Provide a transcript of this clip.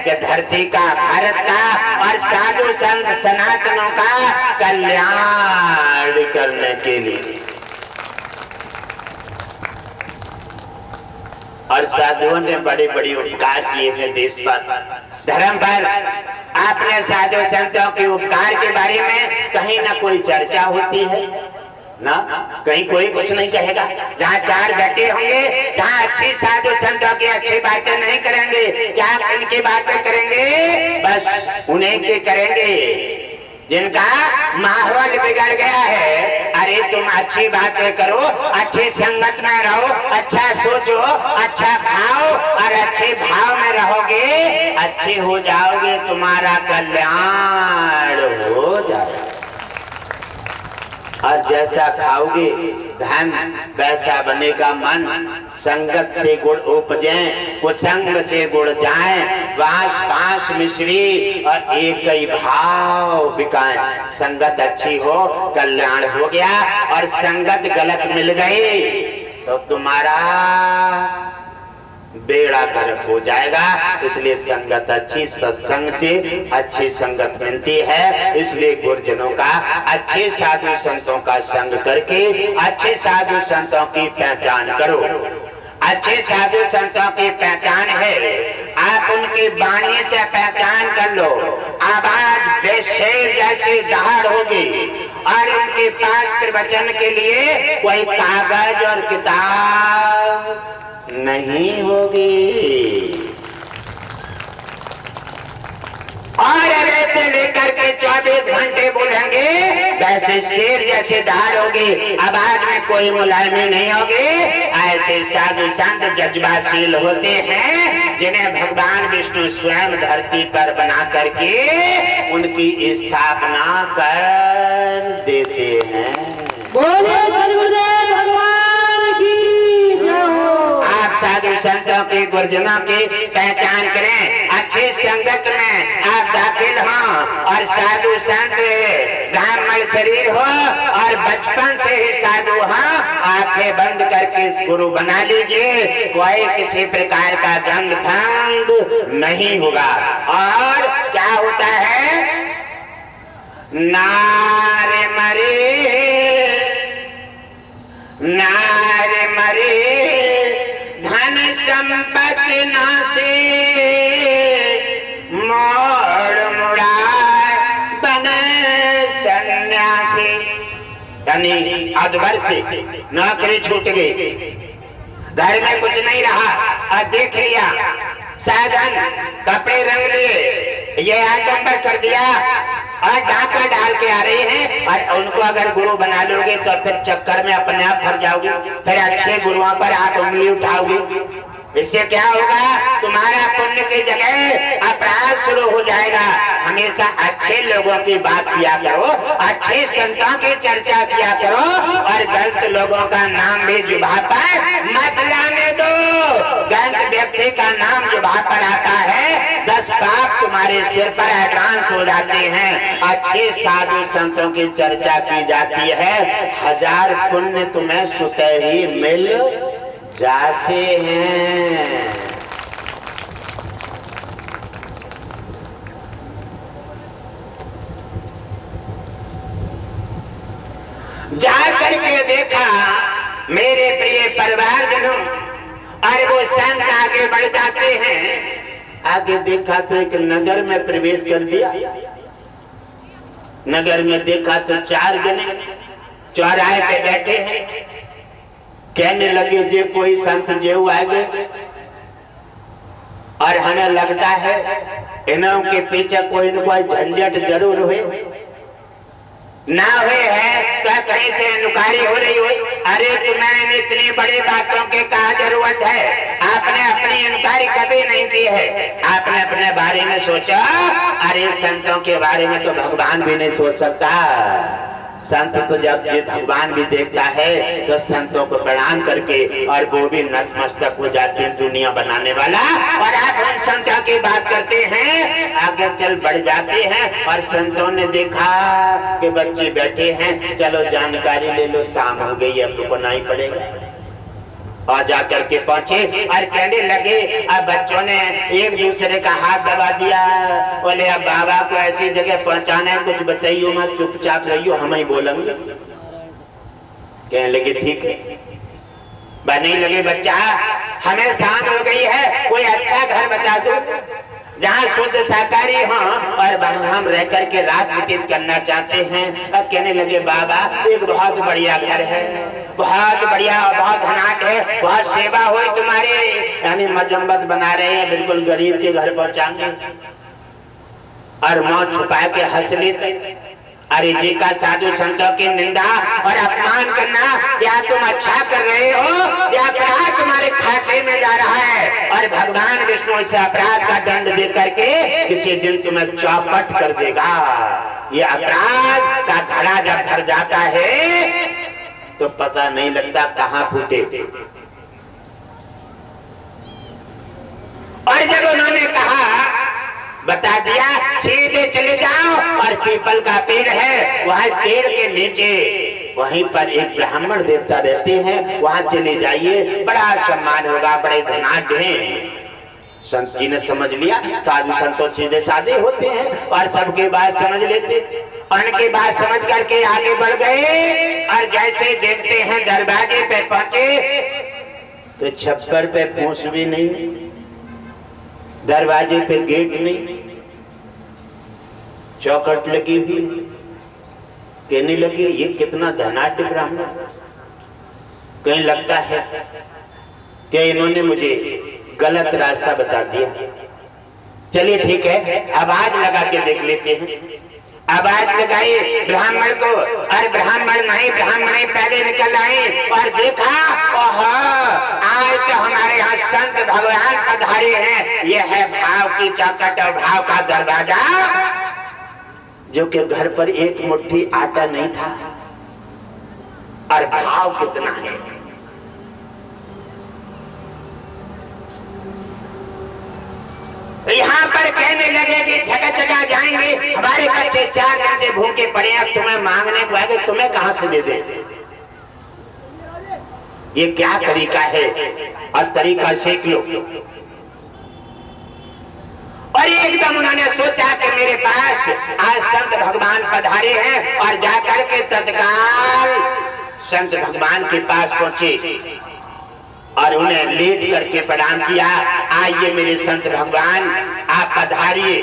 कि धरती का, भारत का और साधु संत सनातनों का कल्याण करने के लिए। और साधुओं ने बड़े बड़े उपकार किए हैं देश पर, धर्म पर। आपने साधु संतों के उपकार के बारे में कहीं ना कोई चर्चा होती है ना, कहीं कोई कुछ नहीं कहेगा। जहाँ चार बैठे होंगे, जहाँ अच्छी साधु संतों की अच्छी बातें नहीं करेंगे, क्या इनकी बातें करेंगे? बस उन्हीं की करेंगे जिनका माहौल बिगड़ गया है। अरे तुम अच्छी बातें करो, अच्छी संगत में रहो, अच्छा सोचो, अच्छा खाओ और अच्छे भाव में रहोगे, अच्छे हो जाओगे, तुम्हारा कल्याण हो जाएगा। और जैसा खाओगे धन, वैसा बनेगा मन। संगत से गुण उपजे, कुसंग से गुण जाए, वास पास मिश्री और एक ही भाव बिकाए। संगत अच्छी हो, कल्याण हो गया, और संगत गलत मिल गई तो तुम्हारा बेड़ा गर्क हो जाएगा। इसलिए संगत अच्छी, सत्संग से अच्छी संगत मिलती है। इसलिए गुरुजनों का, अच्छे साधु संतों का संग करके अच्छे साधु संतों की पहचान करो। अच्छे साधु संतों की पहचान है, आप उनकी वाणी से पहचान कर लो। आवाज बेशेर जैसी दहाड़ होगी और उनके पास प्रवचन के लिए कोई कागज और किताब नहीं होगी। और वैसे लेकर के 24 घंटे बोलेंगे, वैसे शेर जैसे धार होगी, आवाज में कोई मुलायमी नहीं होगी। ऐसे साधु संत जज्बाशील होते हैं जिन्हें भगवान विष्णु स्वयं धरती पर बना करके उनकी स्थापना कर देते हैं। बोले सद्गुरुदेव भगवान की जय हो। आप साधु संतों की, गुरुजनों की पहचान करें। अच्छी संगत में आप दाखिल हो और साधु संत ब्राह्मण शरीर हो और बचपन से ही साधु हो, आंखें बंद करके गुरु बना लीजिए। कोई किसी proकार का दंग फंग नहीं होगा। और क्या होता है? नारे मरे, नारे मरे, धन संपत्ति नासे, मोड़ मुड़ाए बने सन्यासी। यानी अधवर से नौकरी छूट गई, घर में कुछ नहीं रहा और देख लिया साधन, कपड़े रंग लिए, ये आडंबर कर दिया और डाका डाल के आ रहे हैं। और उनको अगर गुरु बना लोगे तो फिर चक्कर में अपने आप भर जाओगे, फिर अच्छे गुरुओं पर आप उंगली उठाओगे। इससे क्या होगा? तुम्हारा पुण्य की जगह अपराध शुरू हो जाएगा। हमेशा अच्छे लोगों की बात किया करो, अच्छे संतों की चर्चा किया करो और गलत लोगों का नाम भी जुबान पर मत लाने दो। गलत व्यक्ति का नाम जुबान पर आता है, 10 पाप तुम्हारे सिर पर एडवांस हो जाते हैं। अच्छे साधु संतों की चर्चा की जाती है, 1000 पुण्य तुम्हें स्वतः ही मिल जाते हैं। जा करके देखा मेरे प्रिय परिवारजनों, और वो संत आगे बढ़ जाते हैं। आगे देखा तो एक नगर में प्रवेश कर दिया। नगर में देखा तो 4 जने चौराहे पे बैठे हैं। कहने लगे जे कोई संत जेऊ आ गए, और हमें लगता है इन्हों के पीछे कोई न कोई झंझट जरूर हुए ना हुए है तो कहीं से नुकारी हो रही हो। अरे तुम्हें इतनी बड़ी बातों की क्या जरूरत है? आपने अपनी इनकारी कभी नहीं की है। आपने अपने बारे में सोचा? अरे संतों के बारे में तो भगवान भी नहीं सोच सकता। संत तो जब ये भगवान भी देखता है तो संतों को प्रणाम करके और वो भी नतमस्तक हो जाते हैं, दुनिया बनाने वाला। और आप उन संतों की बात करते हैं, आगे चल बढ़ जाते हैं। और संतों ने देखा कि बच्चे बैठे हैं, चलो जानकारी ले लो, शाम हो गई, अब रुकना ही पड़ेगा। और जाकर के पहुंचे और कहने लगे, अब बच्चों ने एक दूसरे का हाथ दबा दिया, बोले अब बाबा को ऐसी जगह पहुंचाना है, कुछ बताइयो मत, चुपचाप रहियो, हम ही बोलेंगे। कहने लगे ठीक है। बनने लगे, बच्चा हमें शाम हो गई है, कोई अच्छा घर बता दो जहाँ शुद्ध शाकाहारी हो और वहाँ हम रह करके रात व्यतीत करना चाहते हैं। अब कहने लगे, बाबा एक बहुत बढ़िया घर है, बहुत बढ़िया, बहुत धनाट है, बहुत सेवा हो तुम्हारे, यानी मजम्बत बना रहे हैं, बिल्कुल गरीब के घर पहुंचाएंगे। और मौत छुपा के हंस लेते। अरे जी का साधु संतों की निंदा और अपमान करना, क्या तुम अच्छा कर रहे हो या अपराध तुम्हारे खाते में जा रहा है? और भगवान विष्णु इस अपराध का दंड दे करके किसी दिन तुम्हें चौपट कर देगा। ये अपराध का घड़ा जब भर जाता है तो पता नहीं लगता कहाँ फूटे। और जब उन्होंने कहा, बता दिया, सीधे चले जाओ और पीपल का पेड़ है, वहाँ पेड़ के नीचे वहीं पर एक ब्राह्मण देवता रहते हैं, वहाँ चले जाइए, बड़ा सम्मान होगा, बड़े धनाढ्य हैं। संत जी ने समझ लिया, साधु संतों सीधे साधे होते हैं और सबके बात समझ लेते। उनकी बात समझ करके आगे बढ़ गए और जैसे देखते हैं दरवाजे पे पहुंचे तो छप्पर पे पूछ भी नहीं, दरवाजे पे गेट नहीं, चौखट लगी हुई। कहने लगे, ये कितना धनाढ्य ब्राह्मण, कहीं लगता है कि इन्होंने मुझे गलत रास्ता बता दिया। चलिए ठीक है, आवाज लगा के देख लेते हैं। आवाज लगाई ब्राह्मण को और ब्राह्मण नहीं पहले निकल आए और देखा, ओह आज तो हमारे यहाँ संत भगवान पधारे हैं। ये है भाव की चौखट और भाव का दरवाजा, जो कि घर पर एक मुट्ठी आटा नहीं था और भाव कितना है। यहाँ पर कहने लगे कि जगह जगह जाएंगे, हमारे बच्चे 4 दिन से भूखे पड़े हैं, तुम्हें मांगने को आएंगे, तुम्हें कहां से दे दें? ये क्या तरीका है? और तरीका सीख लो। और एकदम उन्होंने सोचा कि मेरे पास आज संत भगवान पधारे हैं और जाकर के तत्काल संत भगवान के पास पहुंचे और उन्हें लेट करके प्रणाम किया। आइए मेरे संत भगवान, आप पधारिए।